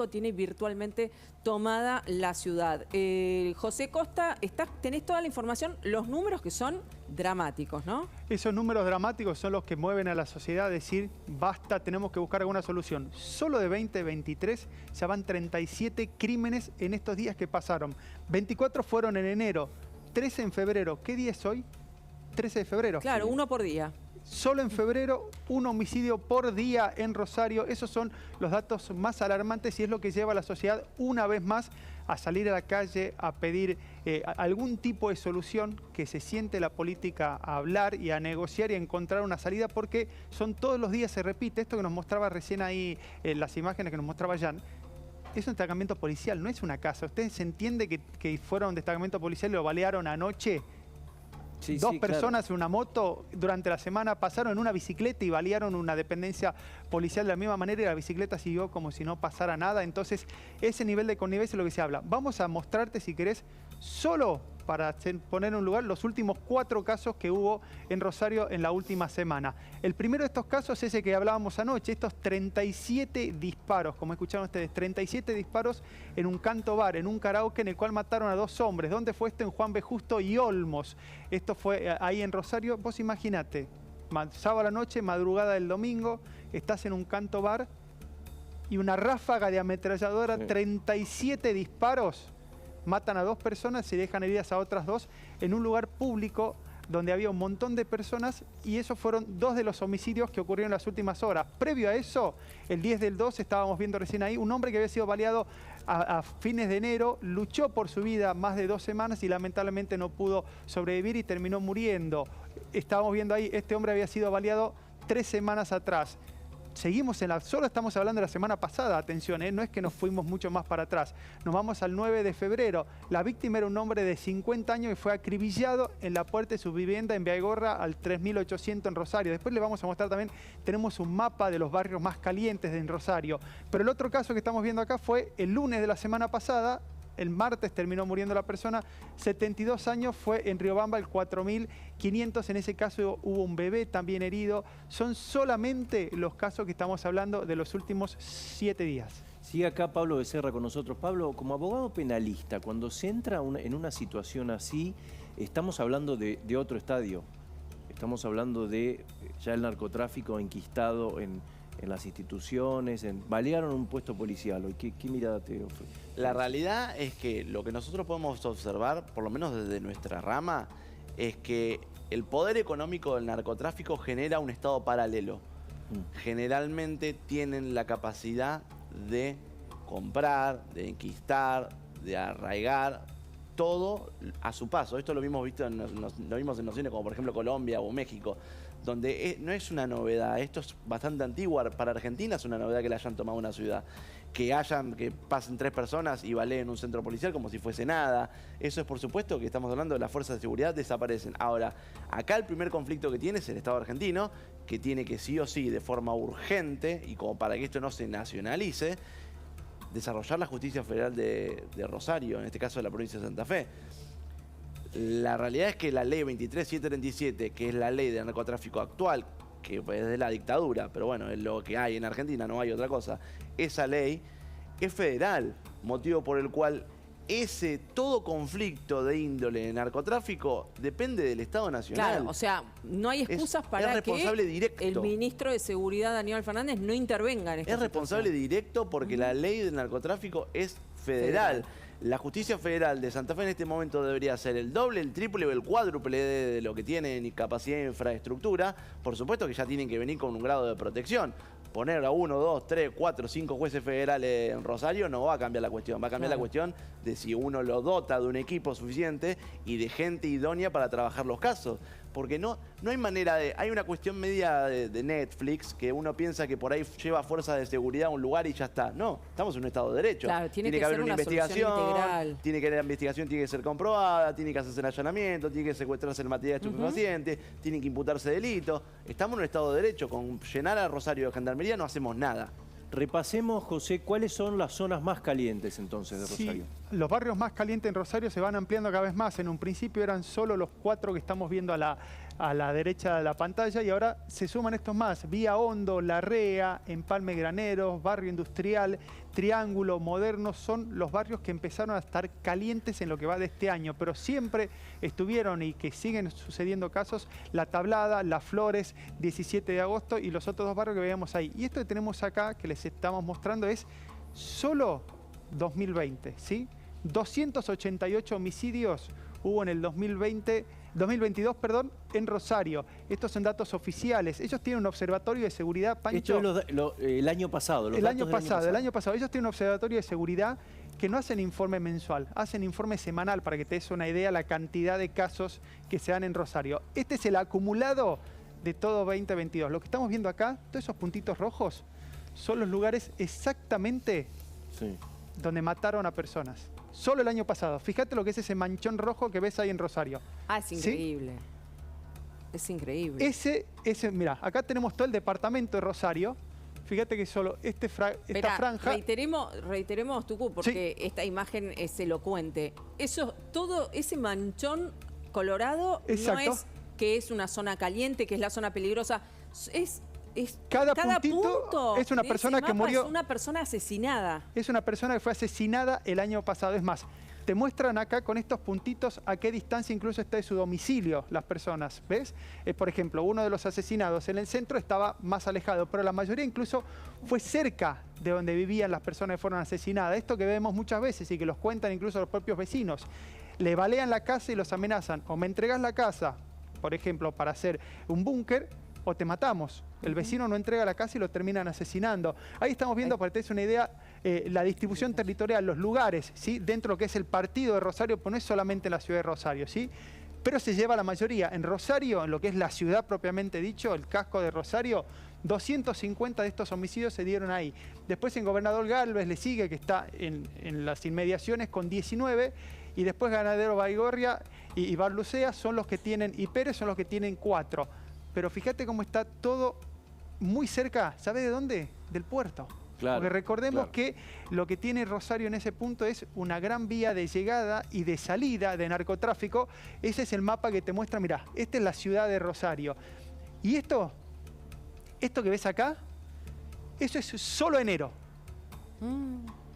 pánico tiene virtualmente tomada la ciudad. José Costa, tenés toda la información, los números que son dramáticos, ¿no? Esos números dramáticos son los que mueven a la sociedad a decir, basta, tenemos que buscar alguna solución. Solo de 2023 ya van 37 crímenes en estos días que pasaron. 24 fueron en enero, 13 en febrero. ¿Qué día es hoy? 13 de febrero. Claro, uno por día. Solo en febrero, un homicidio por día en Rosario. Esos son los datos más alarmantes y es lo que lleva a la sociedad una vez más a salir a la calle a pedir algún tipo de solución, que se siente la política a hablar y a negociar y a encontrar una salida, porque son todos los días, se repite. Esto que nos mostraba recién ahí, las imágenes que nos mostraba Jan, es un destacamento policial, no es una casa. ¿Ustedes se entiende que fueron a un destacamento policial y lo balearon anoche? Sí, Dos sí, personas claro. en una moto durante la semana pasaron en una bicicleta y balearon una dependencia policial de la misma manera y la bicicleta siguió como si no pasara nada. Entonces, ese nivel de connivencia es lo que se habla. Vamos a mostrarte, si querés, solo para poner en un lugar los últimos 4 casos que hubo en Rosario en la última semana. El primero de estos casos es ese que hablábamos anoche, estos 37 disparos, como escucharon ustedes, 37 disparos en un canto bar, en un karaoke en el cual mataron a 2 hombres. ¿Dónde fue esto? En Juan B. Justo y Olmos. Esto fue ahí en Rosario. Vos imaginate, sábado a la noche, madrugada del domingo, estás en un canto bar y una ráfaga de ametralladora, 37 disparos, matan a 2 personas y dejan heridas a otras 2 en un lugar público donde había un montón de personas, y esos fueron 2 de los homicidios que ocurrieron en las últimas horas. Previo a eso, el 10 del 2, estábamos viendo recién ahí, un hombre que había sido baleado a fines de enero, luchó por su vida más de 2 semanas y lamentablemente no pudo sobrevivir y terminó muriendo. Estábamos viendo ahí, este hombre había sido baleado 3 semanas atrás. Seguimos solo estamos hablando de la semana pasada, atención, no es que nos fuimos mucho más para atrás. Nos vamos al 9 de febrero. La víctima era un hombre de 50 años y fue acribillado en la puerta de su vivienda en Villaigorra al 3800 en Rosario. Después le vamos a mostrar también, tenemos un mapa de los barrios más calientes en Rosario. Pero el otro caso que estamos viendo acá fue el lunes de la semana pasada. El martes terminó muriendo la persona, 72 años, fue en Riobamba el 4500, en ese caso hubo un bebé también herido. Son solamente los casos que estamos hablando de los últimos 7 días. Sigue acá Pablo Becerra con nosotros. Pablo, como abogado penalista, cuando se entra en una situación así, estamos hablando de otro estadio. Estamos hablando de ya el narcotráfico enquistado en las instituciones, balearon un puesto policial hoy. ¿Qué mirada te ofrece? La realidad es que lo que nosotros podemos observar, por lo menos desde nuestra rama, es que el poder económico del narcotráfico genera un estado paralelo. Generalmente tienen la capacidad de comprar, de enquistar, de arraigar todo a su paso. Esto lo vimos visto lo vimos en naciones como por ejemplo Colombia o México, donde no es una novedad. Esto es bastante antiguo. Para Argentina es una novedad que le hayan tomado una ciudad. Que pasen 3 personas y baleen un centro policial como si fuese nada. Eso es por supuesto que estamos hablando de las fuerzas de seguridad, desaparecen. Ahora, acá el primer conflicto que tiene es el Estado argentino, que tiene que sí o sí, de forma urgente, y como para que esto no se nacionalice, desarrollar la justicia federal de Rosario, en este caso de la provincia de Santa Fe. La realidad es que la ley 23737, que es la ley de narcotráfico actual, que es de la dictadura, pero bueno, es lo que hay en Argentina, no hay otra cosa, esa ley es federal, motivo por el cual todo conflicto de índole de narcotráfico depende del Estado Nacional. Claro, o sea, no hay excusas para que el ministro de Seguridad, Aníbal Fernández, no intervenga en esta situación. Es responsable directo porque la ley del narcotráfico es federal. La justicia federal de Santa Fe en este momento debería ser el doble, el triple o el cuádruple de lo que tiene en capacidad de infraestructura. Por supuesto que ya tienen que venir con un grado de protección. Poner a 1, 2, 3, 4, 5 jueces federales en Rosario no va a cambiar la cuestión. Va a cambiar la cuestión de si uno lo dota de un equipo suficiente y de gente idónea para trabajar los casos. Porque no hay manera de... Hay una cuestión media de Netflix que uno piensa que por ahí lleva fuerzas de seguridad a un lugar y ya está. No, estamos en un Estado de Derecho. Claro, tiene que haber ser una investigación integral. Tiene que la investigación tiene que ser comprobada, tiene que hacerse el allanamiento, tiene que secuestrarse el material estupefaciente, tienen que imputarse delitos. Estamos en un Estado de Derecho. Con llenar a Rosario de gendarmería no hacemos nada. Repasemos, José, ¿cuáles son las zonas más calientes entonces de Rosario? Sí, los barrios más calientes en Rosario se van ampliando cada vez más. En un principio eran solo los 4 que estamos viendo a la derecha de la pantalla y ahora se suman estos más. Vía Hondo, La Rea, Empalme Graneros, Barrio Industrial. Triángulo, Moderno, son los barrios que empezaron a estar calientes en lo que va de este año, pero siempre estuvieron y que siguen sucediendo casos, La Tablada, Las Flores, 17 de agosto y los otros dos barrios que veíamos ahí. Y esto que tenemos acá, que les estamos mostrando, es solo 2020, ¿sí? 288 homicidios hubo en el 2022, en Rosario. Estos son datos oficiales. Ellos tienen un observatorio de seguridad, Pancho. Esto es el año pasado. El año pasado. Ellos tienen un observatorio de seguridad que no hacen informe mensual, hacen informe semanal para que te des una idea de la cantidad de casos que se dan en Rosario. Este es el acumulado de todo 2022. Lo que estamos viendo acá, todos esos puntitos rojos, son los lugares exactamente donde mataron a personas. Solo el año pasado. Fíjate lo que es ese manchón rojo que ves ahí en Rosario. Ah, es increíble. ¿Sí? Es increíble. Mira, acá tenemos todo el departamento de Rosario. Fíjate que solo esta franja... Reiteremos, Tucu, porque esta imagen es elocuente. Todo ese manchón colorado no es que es una zona caliente, que es la zona peligrosa. Cada punto es una persona que murió. Es una persona asesinada. Es una persona que fue asesinada el año pasado. Es más, te muestran acá con estos puntitos a qué distancia incluso está de su domicilio las personas. ¿Ves? Por ejemplo, uno de los asesinados en el centro estaba más alejado, pero la mayoría incluso fue cerca de donde vivían las personas que fueron asesinadas. Esto que vemos muchas veces y que los cuentan incluso los propios vecinos. Le balean la casa y los amenazan. O me entregas la casa, por ejemplo, para hacer un búnker, o te matamos. El vecino no entrega la casa y lo terminan asesinando. Ahí estamos viendo, para que te des una idea, la distribución territorial, los lugares, ¿sí? Dentro de lo que es el partido de Rosario, pues no es solamente la ciudad de Rosario, ¿sí? Pero se lleva la mayoría. En Rosario, en lo que es la ciudad propiamente dicho, el casco de Rosario, 250 de estos homicidios se dieron ahí. Después en Gobernador Galvez le sigue, que está en las inmediaciones, con 19. Y después Ganadero Baigorria y Barlucea son los que tienen, y Pérez son los que tienen 4. Pero fíjate cómo está todo muy cerca, ¿sabes de dónde? Del puerto. Claro, porque recordemos que lo que tiene Rosario en ese punto es una gran vía de llegada y de salida de narcotráfico. Ese es el mapa que te muestra, mirá, esta es la ciudad de Rosario. Y esto que ves acá, eso es solo enero.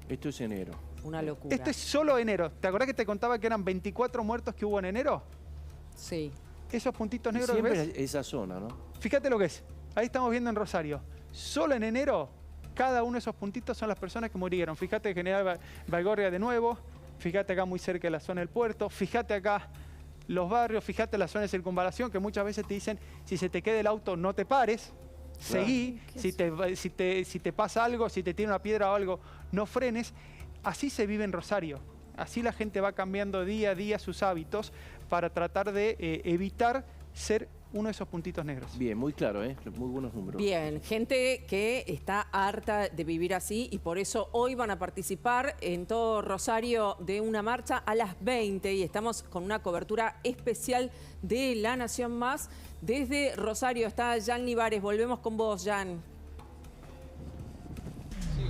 Esto es enero. Una locura. Esto es solo enero. ¿Te acordás que te contaba que eran 24 muertos que hubo en enero? Sí. Esos puntitos negros, siempre ¿ves? Esa zona, ¿no? Fíjate lo que es. Ahí estamos viendo en Rosario. Solo en enero, cada uno de esos puntitos son las personas que murieron. Fíjate General Baigorria de nuevo. Fíjate acá muy cerca de la zona del puerto. Fíjate acá los barrios. Fíjate la zona de circunvalación, que muchas veces te dicen, si se te queda el auto, no te pares. Seguí. Si te pasa algo, si te tiene una piedra o algo, no frenes. Así se vive en Rosario. Así la gente va cambiando día a día sus hábitos para tratar de evitar ser uno de esos puntitos negros. Bien, muy claro, muy buenos números. Bien, gente que está harta de vivir así y por eso hoy van a participar en todo Rosario de una marcha a las 20 y estamos con una cobertura especial de La Nación Más. Desde Rosario está Jan Libares. Volvemos con vos, Jan.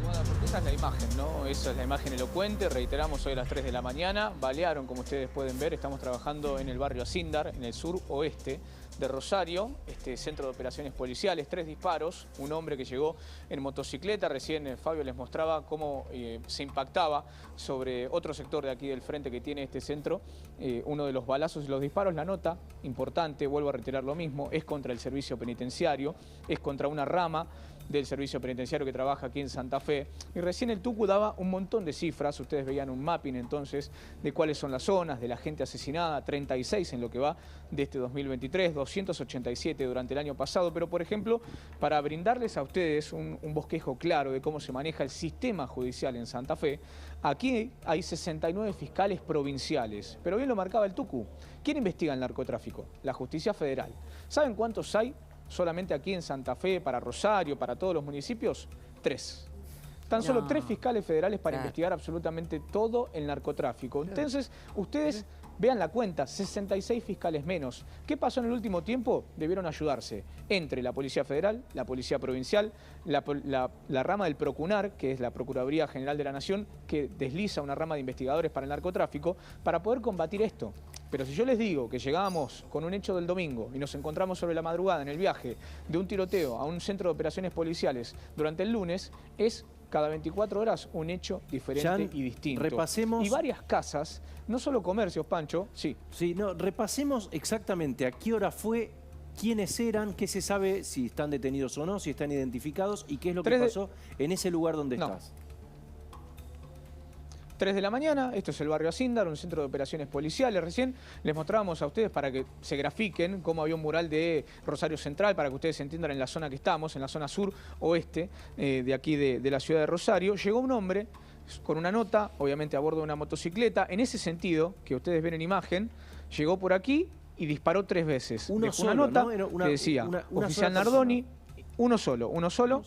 Bueno, porque esa es la imagen, ¿no? Esa es la imagen elocuente. Reiteramos, hoy a las 3 de la mañana. Balearon, como ustedes pueden ver. Estamos trabajando en el barrio Acíndar, en el sur oeste de Rosario, centro de operaciones policiales. 3 disparos, un hombre que llegó en motocicleta. Recién Fabio les mostraba cómo se impactaba sobre otro sector de aquí del frente que tiene este centro. Uno de los balazos y los disparos, la nota importante, vuelvo a reiterar lo mismo, es contra el servicio penitenciario, es contra una rama del servicio penitenciario que trabaja aquí en Santa Fe. Y recién el Tucu daba un montón de cifras, ustedes veían un mapping entonces de cuáles son las zonas, de la gente asesinada, 36 en lo que va de este 2023, 287 durante el año pasado, pero por ejemplo, para brindarles a ustedes un bosquejo claro de cómo se maneja el sistema judicial en Santa Fe, aquí hay 69 fiscales provinciales, pero bien lo marcaba el Tucu. ¿Quién investiga el narcotráfico? La Justicia Federal. ¿Saben cuántos hay? Solamente aquí en Santa Fe, para Rosario, para todos los municipios, 3. Tan solo 3 fiscales federales para investigar absolutamente todo el narcotráfico. Entonces, ustedes vean la cuenta, 66 fiscales menos. ¿Qué pasó en el último tiempo? Debieron ayudarse entre la Policía Federal, la Policía Provincial, la rama del Procunar, que es la Procuraduría General de la Nación, que desliza una rama de investigadores para el narcotráfico, para poder combatir esto. Pero si yo les digo que llegábamos con un hecho del domingo y nos encontramos sobre la madrugada en el viaje de un tiroteo a un centro de operaciones policiales durante el lunes, es cada 24 horas un hecho diferente Jan, y distinto. repasemos. Y varias casas, no solo comercios, Pancho, sí. Sí, no, repasemos exactamente a qué hora fue, quiénes eran, qué se sabe, si están detenidos o no, si están identificados y qué es lo que pasó en ese lugar donde estás. 3 de la mañana, esto es el barrio Asíndar, un centro de operaciones policiales. Recién les mostrábamos a ustedes para que se grafiquen cómo había un mural de Rosario Central, para que ustedes entiendan en la zona que estamos, en la zona sur-oeste de aquí de la ciudad de Rosario. Llegó un hombre con una nota, obviamente a bordo de una motocicleta. En ese sentido, que ustedes ven en imagen, llegó por aquí y disparó 3 veces. Uno Dejó solo, una nota ¿no? que decía, una oficial sola Nardoni, persona. uno solo.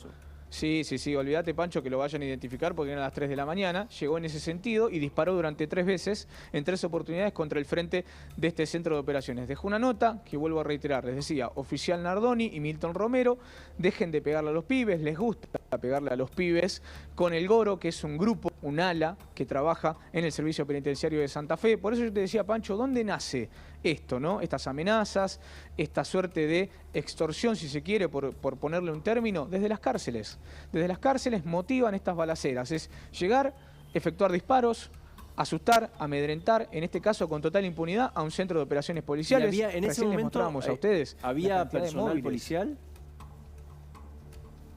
Sí, olvídate, Pancho, que lo vayan a identificar porque eran las 3 de la mañana. Llegó en ese sentido y disparó durante 3 veces, en 3 oportunidades, contra el frente de este centro de operaciones. Dejó una nota que vuelvo a reiterar, les decía, oficial Nardoni y Milton Romero, dejen de pegarle a los pibes, les gusta pegarle a los pibes, con el Goro, que es un grupo, un ala, que trabaja en el Servicio Penitenciario de Santa Fe. Por eso yo te decía, Pancho, ¿dónde nace esto, no? Estas amenazas, esta suerte de extorsión, si se quiere, por ponerle un término, desde las cárceles. Desde las cárceles motivan estas balaceras. Es llegar, efectuar disparos, asustar, amedrentar, en este caso con total impunidad, a un centro de operaciones policiales. Y había, en ese Recién les momento, mostrábamos a ustedes ¿había la cantidad de personal móviles. policial?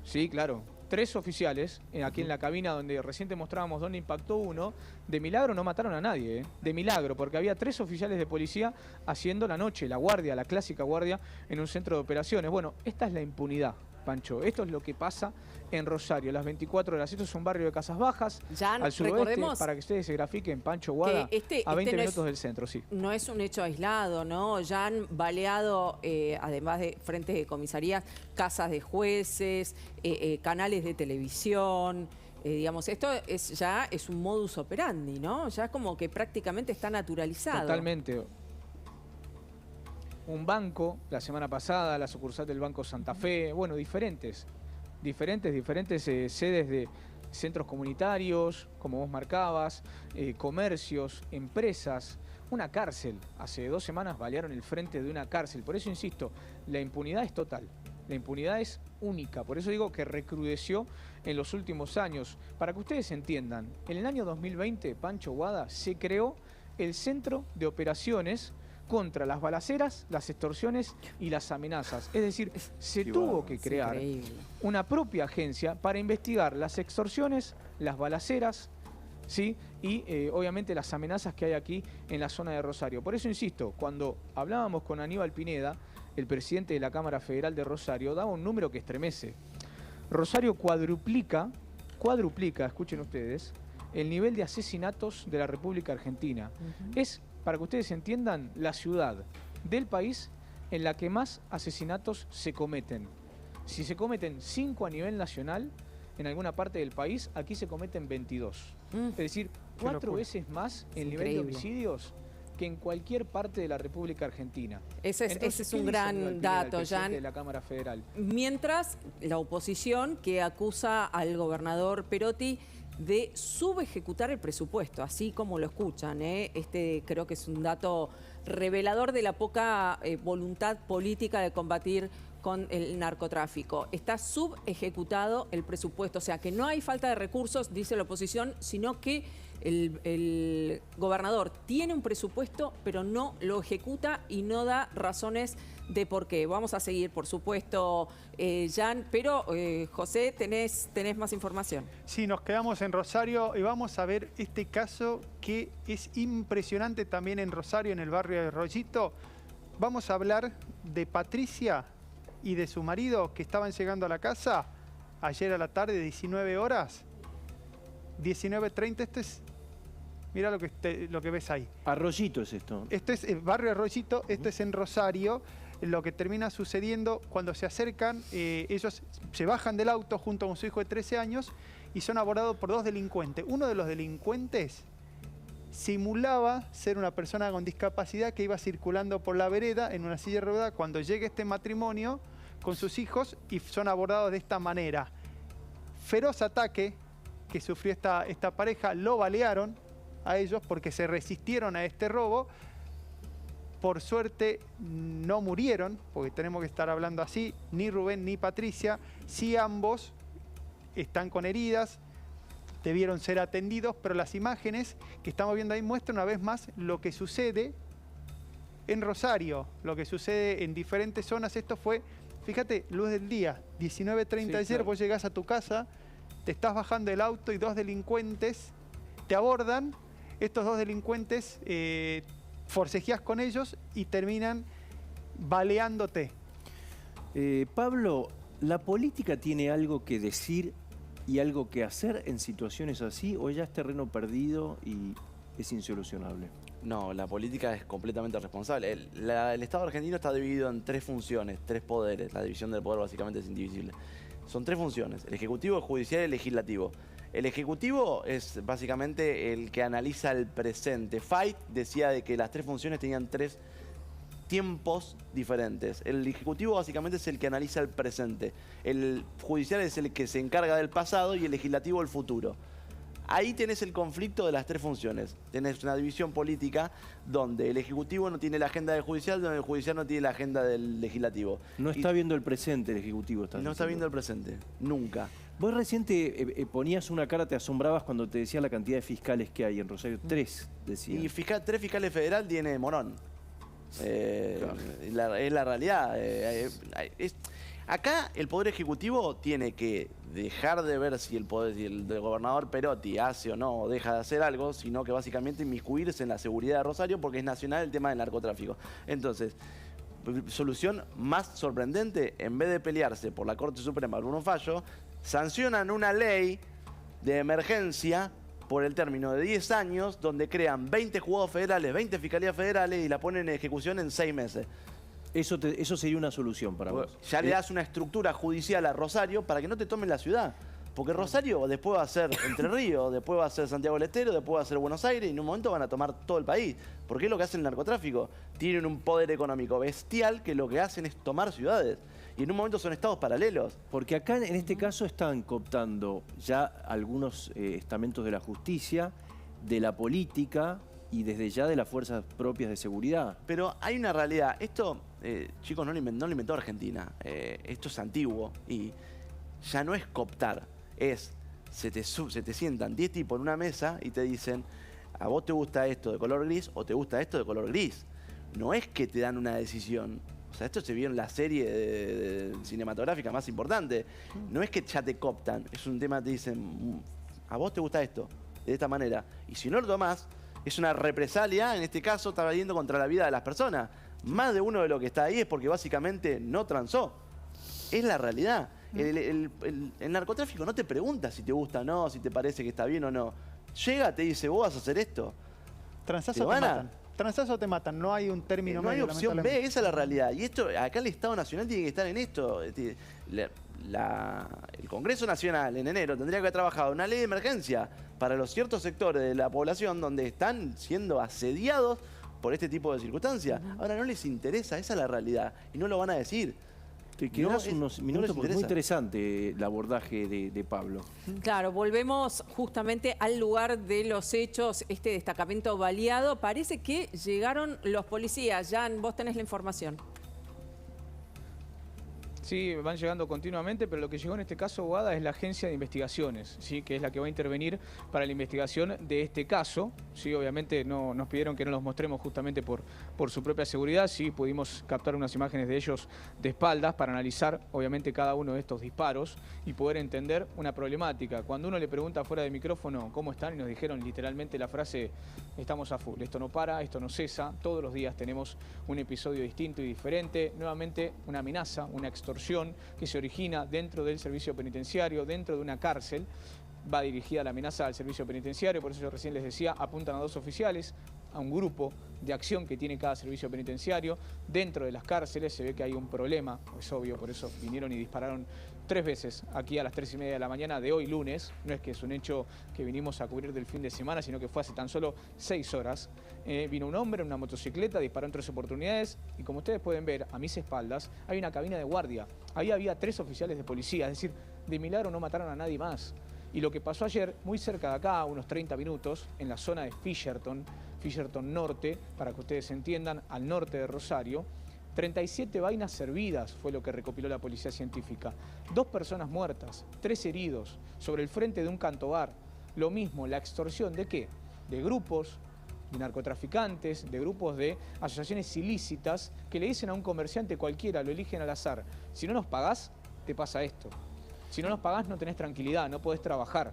Sí, claro. 3 oficiales, aquí en la cabina donde recién te mostrábamos dónde impactó uno. De milagro no mataron a nadie, ¿eh? De milagro, porque había 3 oficiales de policía haciendo la noche, la guardia, la clásica guardia en un centro de operaciones. Bueno, esta es la impunidad, Pancho. Esto es lo que pasa en Rosario, las 24 horas. Esto es un barrio de casas bajas, Jan, al suroeste, recordemos para que ustedes se grafiquen, Pancho, Guada, a 20 minutos no es, del centro, sí. No es un hecho aislado, ¿no? Ya han baleado, además de frentes de comisarías, casas de jueces, canales de televisión. Digamos, esto ya es un modus operandi, ¿no? Ya como que prácticamente está naturalizado. Totalmente. Un banco, la semana pasada, la sucursal del Banco Santa Fe, bueno, diferentes sedes de centros comunitarios, como vos marcabas, comercios, empresas, una cárcel. Hace 2 semanas balearon el frente de una cárcel. Por eso insisto, la impunidad es total, la impunidad es única. Por eso digo que recrudeció en los últimos años. Para que ustedes entiendan, en el año 2020, Pancho, Guada, se creó el Centro de Operaciones contra las balaceras, las extorsiones y las amenazas. Es decir, se tuvo que crear una propia agencia para investigar las extorsiones, las balaceras, ¿sí? Y obviamente las amenazas que hay aquí en la zona de Rosario. Por eso insisto, cuando hablábamos con Aníbal Pineda, el presidente de la Cámara Federal de Rosario, daba un número que estremece. Rosario cuadruplica, escuchen ustedes, el nivel de asesinatos de la República Argentina. Es, para que ustedes entiendan, la ciudad del país en la que más asesinatos se cometen. Si se cometen 5 a nivel nacional, en alguna parte del país, aquí se cometen 22. Es decir, 4 veces más el nivel de homicidios que en cualquier parte de la República Argentina. Ese es un gran dato, Jan. De la Cámara Federal. Mientras, la oposición que acusa al gobernador Perotti de subejecutar el presupuesto, así como lo escuchan, ¿eh? Este creo que es un dato revelador de la poca voluntad política de combatir con el narcotráfico. Está subejecutado el presupuesto, o sea que no hay falta de recursos, dice la oposición, sino que el gobernador tiene un presupuesto, pero no lo ejecuta y no da razones de por qué. Vamos a seguir, por supuesto, Jan, pero José, ¿tenés más información? Sí, nos quedamos en Rosario y vamos a ver este caso que es impresionante también en Rosario, en el barrio de Rollito. Vamos a hablar de Patricia y de su marido que estaban llegando a la casa ayer a la tarde, 19 horas. 19:30, esto es... Mira lo que ves ahí. Arroyito es esto. Esto es el barrio Arroyito, esto es en Rosario. Lo que termina sucediendo cuando se acercan, ellos se bajan del auto junto con su hijo de 13 años y son abordados por 2 delincuentes. Uno de los delincuentes simulaba ser una persona con discapacidad que iba circulando por la vereda en una silla de ruedas cuando llega este matrimonio con sus hijos y son abordados de esta manera. Feroz ataque que sufrió esta pareja, lo balearon a ellos porque se resistieron a este robo. Por suerte no murieron, porque tenemos que estar hablando así, ni Rubén ni Patricia. Sí, ambos están con heridas, debieron ser atendidos, pero las imágenes que estamos viendo ahí muestran una vez más lo que sucede en Rosario, lo que sucede en diferentes zonas. Esto fue, fíjate, luz del día, 19:30 ayer, claro. Vos llegás a tu casa, te estás bajando del auto y 2 delincuentes te abordan. Estos 2 delincuentes forcejeás con ellos y terminan baleándote. Pablo, ¿la política tiene algo que decir y algo que hacer en situaciones así o ya es terreno perdido y es insolucionable? No, la política es completamente responsable. El Estado argentino está dividido en 3 funciones, 3 poderes. La división del poder básicamente es indivisible. Son 3 funciones, el Ejecutivo, el Judicial y el Legislativo. El Ejecutivo es básicamente el que analiza el presente. Fait decía de que las 3 funciones tenían 3 tiempos diferentes. El Ejecutivo básicamente es el que analiza el presente. El Judicial es el que se encarga del pasado y el Legislativo el futuro. Ahí tenés el conflicto de las 3 funciones. Tenés una división política donde el Ejecutivo no tiene la agenda del Judicial, donde el Judicial no tiene la agenda del Legislativo. No está viendo el presente el Ejecutivo. No está viendo el presente, nunca. Vos recién ponías una cara, te asombrabas cuando te decía la cantidad de fiscales que hay en Rosario. 3, decía. Y 3 fiscales federal tiene Morón. Claro. Es la realidad. Acá el Poder Ejecutivo tiene que dejar de ver si el gobernador Perotti hace o no o deja de hacer algo, sino que básicamente inmiscuirse en la seguridad de Rosario porque es nacional el tema del narcotráfico. Entonces, solución más sorprendente, en vez de pelearse por la Corte Suprema por un fallo, sancionan una ley de emergencia por el término de 10 años, donde crean 20 juzgados federales, 20 fiscalías federales y la ponen en ejecución en 6 meses. Eso sería una solución para vos. Ya le das una estructura judicial a Rosario para que no te tomen la ciudad. Porque Rosario después va a ser Entre Ríos, después va a ser Santiago del Estero, después va a ser Buenos Aires y en un momento van a tomar todo el país. Porque es lo que hace el narcotráfico. Tienen un poder económico bestial que lo que hacen es tomar ciudades. Y en un momento son estados paralelos. Porque acá en este caso están cooptando ya algunos estamentos de la justicia, de la política y desde ya de las fuerzas propias de seguridad. Pero hay una realidad. Esto, chicos, no lo inventó Argentina. Esto es antiguo y ya no es cooptar. Se te sientan 10 tipos en una mesa y te dicen, ¿a vos te gusta esto de color gris o te gusta esto de color gris? No es que te dan una decisión. O sea, esto se vio en la serie cinematográfica más importante. No es que ya te cooptan. Es un tema, te dicen, ¿a vos te gusta esto? De esta manera. Y si no lo tomás, es una represalia, en este caso, está yendo contra la vida de las personas. Más de uno de lo que está ahí es porque básicamente no transó. Es la realidad. El narcotráfico no te pregunta si te gusta o no, si te parece que está bien o no. Llega, te dice, vos vas a hacer esto. Transazo te matan. Transazo te matan. No hay un término medio. No hay opción B, esa es la realidad. Y esto, acá el Estado Nacional tiene que estar en esto. El Congreso Nacional en enero tendría que haber trabajado una ley de emergencia para los ciertos sectores de la población donde están siendo asediados por este tipo de circunstancias. Ahora no les interesa, esa es la realidad. Y no lo van a decir. Te quedas unos minutos porque es muy interesante el abordaje de Pablo. Claro, volvemos justamente al lugar de los hechos, este destacamento baleado. Parece que llegaron los policías. Jan, vos tenés la información. Sí, van llegando continuamente, pero lo que llegó en este caso, Boada, es la Agencia de Investigaciones, ¿sí? Que es la que va a intervenir para la investigación de este caso. Sí, obviamente nos pidieron que no los mostremos justamente por su propia seguridad. Sí, pudimos captar unas imágenes de ellos de espaldas para analizar, obviamente, cada uno de estos disparos y poder entender una problemática. Cuando uno le pregunta fuera de micrófono cómo están y nos dijeron literalmente la frase, estamos a full, esto no para, esto no cesa, todos los días tenemos un episodio distinto y diferente, nuevamente una amenaza, una extorsión que se origina dentro del servicio penitenciario, dentro de una cárcel. Va dirigida la amenaza al servicio penitenciario, por eso yo recién les decía, apuntan a 2 oficiales, a un grupo de acción que tiene cada servicio penitenciario. Dentro de las cárceles se ve que hay un problema, es obvio, por eso vinieron y dispararon 3 veces aquí a las 3:30 de la mañana de hoy lunes. No es que es un hecho que vinimos a cubrir del fin de semana, sino que fue hace tan solo 6 horas. Vino un hombre en una motocicleta, disparó en 3 oportunidades y como ustedes pueden ver, a mis espaldas hay una cabina de guardia. Ahí había 3 oficiales de policía, es decir, de milagro no mataron a nadie más. Y lo que pasó ayer, muy cerca de acá, a unos 30 minutos, en la zona de Fisherton Norte, para que ustedes entiendan, al norte de Rosario, 37 vainas servidas fue lo que recopiló la policía científica. 2 personas muertas, 3 heridos, sobre el frente de un cantobar. Lo mismo, la extorsión ¿de qué? De grupos, de narcotraficantes, de grupos de asociaciones ilícitas que le dicen a un comerciante cualquiera, lo eligen al azar, si no nos pagás, te pasa esto. Si no nos pagás, no tenés tranquilidad, no podés trabajar.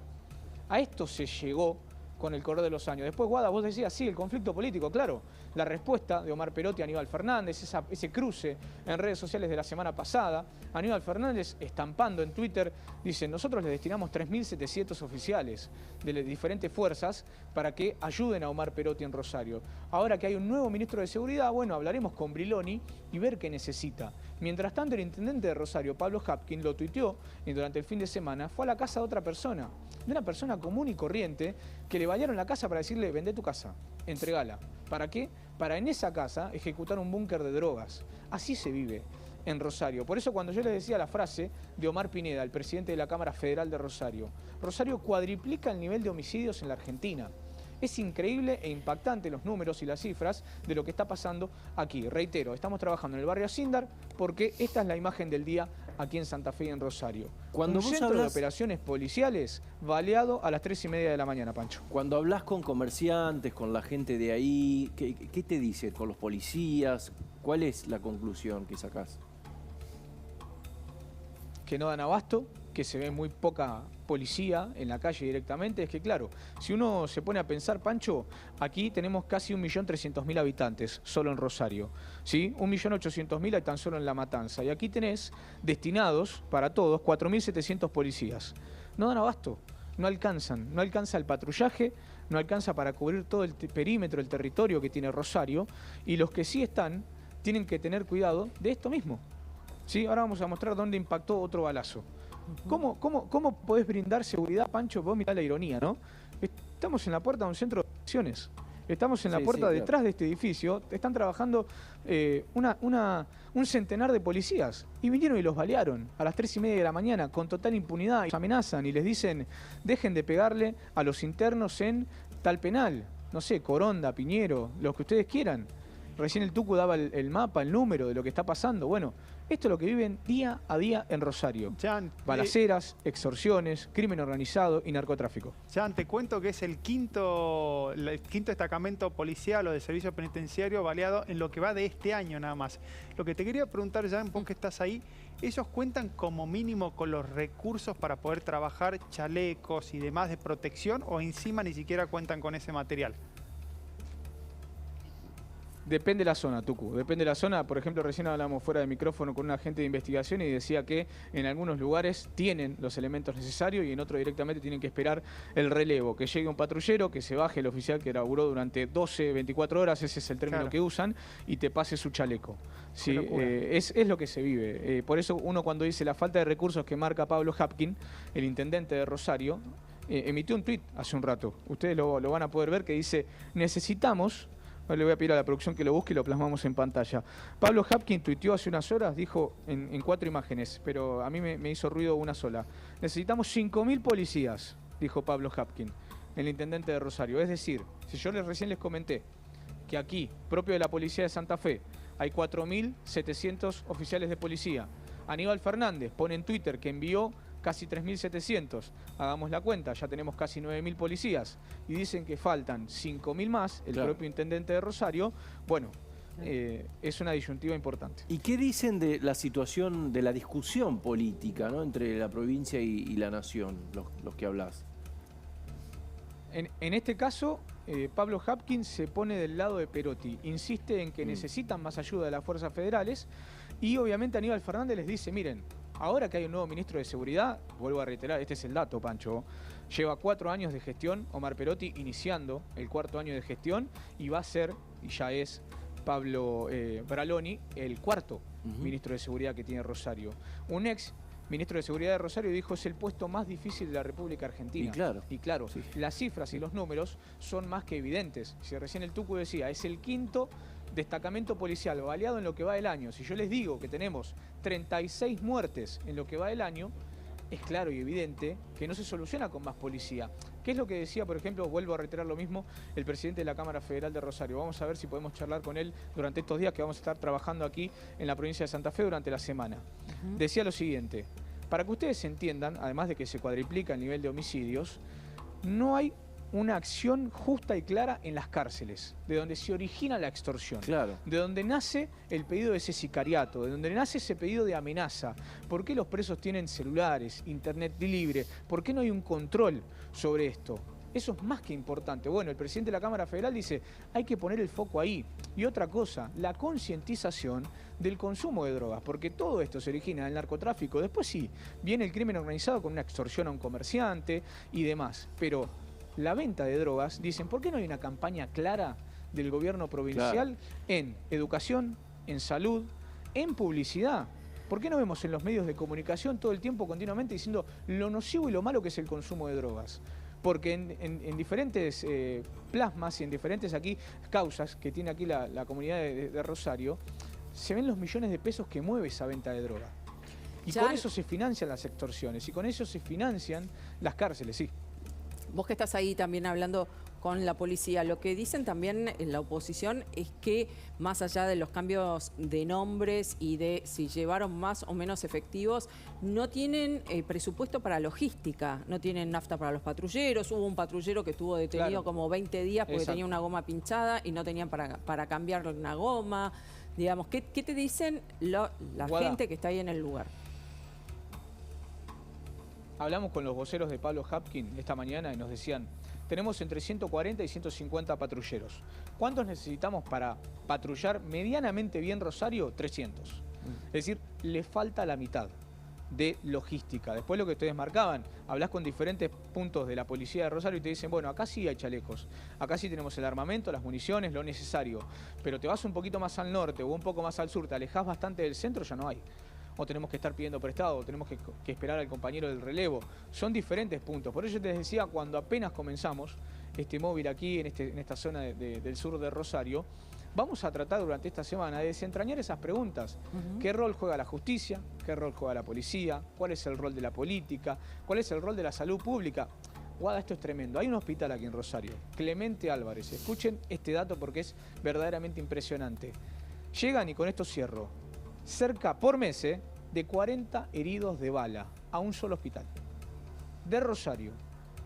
A esto se llegó con el correr de los años. Después, Guada, vos decías, sí, el conflicto político, claro. La respuesta de Omar Perotti a Aníbal Fernández, ese cruce en redes sociales de la semana pasada, Aníbal Fernández estampando en Twitter, dice, nosotros le destinamos 3.700 oficiales de las diferentes fuerzas para que ayuden a Omar Perotti en Rosario. Ahora que hay un nuevo ministro de Seguridad, bueno, hablaremos con Briloni y ver qué necesita. Mientras tanto, el intendente de Rosario, Pablo Hapkin, lo tuiteó y durante el fin de semana fue a la casa de otra persona, de una persona común y corriente, que le vallaron la casa para decirle, vendé tu casa, entregala. ¿Para qué? Para en esa casa ejecutar un búnker de drogas. Así se vive en Rosario. Por eso cuando yo les decía la frase de Omar Pineda, el presidente de la Cámara Federal de Rosario, Rosario cuadriplica el nivel de homicidios en la Argentina. Es increíble e impactante los números y las cifras de lo que está pasando aquí. Reitero, estamos trabajando en el barrio Asíndar porque esta es la imagen del día aquí en Santa Fe y en Rosario. Cuando un vos centro de hablas... operaciones policiales baleado a las 3:30 de la mañana, Pancho. Cuando hablas con comerciantes, con la gente de ahí, ¿qué te dice? ¿Con los policías? ¿Cuál es la conclusión que sacás? Que no dan abasto, que se ve muy poca policía en la calle directamente. Es que claro, si uno se pone a pensar, Pancho, aquí tenemos casi 1.300.000 habitantes solo en Rosario, ¿sí? 1.800.000 hay tan solo en La Matanza. Y aquí tenés destinados para todos 4.700 policías. No dan abasto, no alcanzan, no alcanza el patrullaje, no alcanza para cubrir todo el perímetro, el territorio que tiene Rosario, y los que sí están tienen que tener cuidado de esto mismo. ¿Sí? Ahora vamos a mostrar dónde impactó otro balazo. ¿Cómo podés brindar seguridad, Pancho? Vos mirá la ironía, ¿no? Estamos en la puerta de un centro de operaciones. Estamos en la puerta detrás de este edificio. Están trabajando un centenar de policías. Y vinieron y los balearon a las 3:30 de la mañana con total impunidad. Y los amenazan y les dicen, dejen de pegarle a los internos en tal penal. No sé, Coronda, Piñero, los que ustedes quieran. Recién el Tucu daba el mapa, el número de lo que está pasando. Bueno, esto es lo que viven día a día en Rosario. Jan, balaceras, extorsiones, crimen organizado y narcotráfico. Jan, te cuento que es el quinto destacamento policial o de servicio penitenciario baleado en lo que va de este año nada más. Lo que te quería preguntar, Jan, vos que estás ahí, ¿ellos cuentan como mínimo con los recursos para poder trabajar chalecos y demás de protección o encima ni siquiera cuentan con ese material? Depende de la zona, Tucu. Depende de la zona. Por ejemplo, recién hablamos fuera de micrófono con un agente de investigación y decía que en algunos lugares tienen los elementos necesarios y en otros directamente tienen que esperar el relevo. Que llegue un patrullero, que se baje el oficial que laburó durante 12, 24 horas, ese es el término que usan, y te pase su chaleco. ¿Sí? Es lo que se vive. Por eso uno cuando dice la falta de recursos que marca Pablo Hapkin, el intendente de Rosario, emitió un tuit hace un rato. Ustedes lo van a poder ver que dice, necesitamos... Le voy a pedir a la producción que lo busque y lo plasmamos en pantalla. Pablo Hapkin tuiteó hace unas horas, dijo en 4 imágenes, pero a mí me hizo ruido una sola. Necesitamos 5.000 policías, dijo Pablo Hapkin, el intendente de Rosario. Es decir, si yo recién les comenté que aquí, propio de la policía de Santa Fe, hay 4.700 oficiales de policía. Aníbal Fernández pone en Twitter que envió casi 3.700, hagamos la cuenta, ya tenemos casi 9.000 policías y dicen que faltan 5.000 más, el propio intendente de Rosario, bueno, es una disyuntiva importante. ¿Y qué dicen de la situación, de la discusión política, ¿no?, entre la provincia y la nación, los que hablás? En este caso, Pablo Hapkin se pone del lado de Perotti, insiste en que necesitan más ayuda de las fuerzas federales y obviamente Aníbal Fernández les dice, miren, ahora que hay un nuevo ministro de Seguridad, vuelvo a reiterar, este es el dato, Pancho, lleva 4 años de gestión, Omar Perotti iniciando el 4º año de gestión y va a ser, y ya es, Pablo Briloni, el 4º ministro de Seguridad que tiene Rosario. Un ex ministro de Seguridad de Rosario dijo es el puesto más difícil de la República Argentina. Y claro, las cifras y los números son más que evidentes. Si recién el Tucu decía, es el 5º destacamento policial baleado en lo que va del año. Si yo les digo que tenemos 36 muertes en lo que va del año, es claro y evidente que no se soluciona con más policía. ¿Qué es lo que decía, por ejemplo, vuelvo a reiterar lo mismo, el presidente de la Cámara Federal de Rosario? Vamos a ver si podemos charlar con él durante estos días que vamos a estar trabajando aquí en la provincia de Santa Fe durante la semana. Decía lo siguiente, para que ustedes entiendan, además de que se cuadriplica el nivel de homicidios, no hay una acción justa y clara en las cárceles, de donde se origina la extorsión, Claro. de donde nace el pedido de ese sicariato, de donde nace ese pedido de amenaza. ¿Por qué los presos tienen celulares, internet libre? ¿Por qué no hay un control sobre esto? Eso es más que importante. Bueno, el presidente de la Cámara Federal dice, hay que poner el foco ahí. Y otra cosa, la concientización del consumo de drogas, porque todo esto se origina del narcotráfico. Después sí, viene el crimen organizado con una extorsión a un comerciante y demás. Pero la venta de drogas, dicen, ¿por qué no hay una campaña clara del gobierno provincial en educación, en salud, en publicidad? ¿Por qué no vemos en los medios de comunicación todo el tiempo continuamente diciendo lo nocivo y lo malo que es el consumo de drogas? Porque en diferentes plasmas y en diferentes aquí causas que tiene aquí la comunidad de Rosario, se ven los millones de pesos que mueve esa venta de droga. Y con eso se financian las extorsiones y con eso se financian las cárceles, sí. Vos que estás ahí también hablando con la policía, lo que dicen también en la oposición es que más allá de los cambios de nombres y de si llevaron más o menos efectivos, no tienen presupuesto para logística, no tienen nafta para los patrulleros. Hubo un patrullero que estuvo detenido como 20 días porque tenía una goma pinchada y no tenían para cambiar una goma. Digamos, ¿qué te dicen la gente que está ahí en el lugar? Hablamos con los voceros de Pablo Hapkin esta mañana y nos decían, tenemos entre 140 y 150 patrulleros. ¿Cuántos necesitamos para patrullar medianamente bien Rosario? 300. Es decir, le falta la mitad de logística. Después lo que ustedes marcaban, hablas con diferentes puntos de la policía de Rosario y te dicen, bueno, acá sí hay chalecos, acá sí tenemos el armamento, las municiones, lo necesario. Pero te vas un poquito más al norte o un poco más al sur, te alejás bastante del centro, ya no hay. O tenemos que estar pidiendo prestado, o tenemos que esperar al compañero del relevo. Son diferentes puntos. Por eso te decía, cuando apenas comenzamos este móvil aquí, en esta zona del sur de Rosario, vamos a tratar durante esta semana de desentrañar esas preguntas. ¿Qué rol juega la justicia? ¿Qué rol juega la policía? ¿Cuál es el rol de la política? ¿Cuál es el rol de la salud pública? Guada, esto es tremendo. Hay un hospital aquí en Rosario, Clemente Álvarez. Escuchen este dato porque es verdaderamente impresionante. Llegan, y con esto cierro, cerca por mes de 40 heridos de bala a un solo hospital. De Rosario,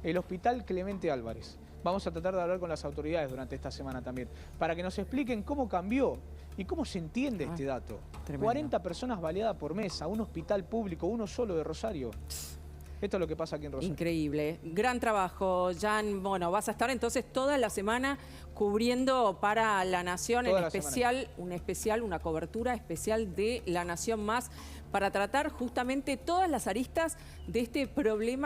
el hospital Clemente Álvarez. Vamos a tratar de hablar con las autoridades durante esta semana también, para que nos expliquen cómo cambió y cómo se entiende este dato. Tremendo. 40 personas baleadas por mes a un hospital público, uno solo de Rosario. Esto es lo que pasa aquí en Rosario. Increíble. Gran trabajo, Jan. Bueno, vas a estar entonces toda la semana cubriendo para La Nación, una cobertura especial de La Nación Más, para tratar justamente todas las aristas de este problema.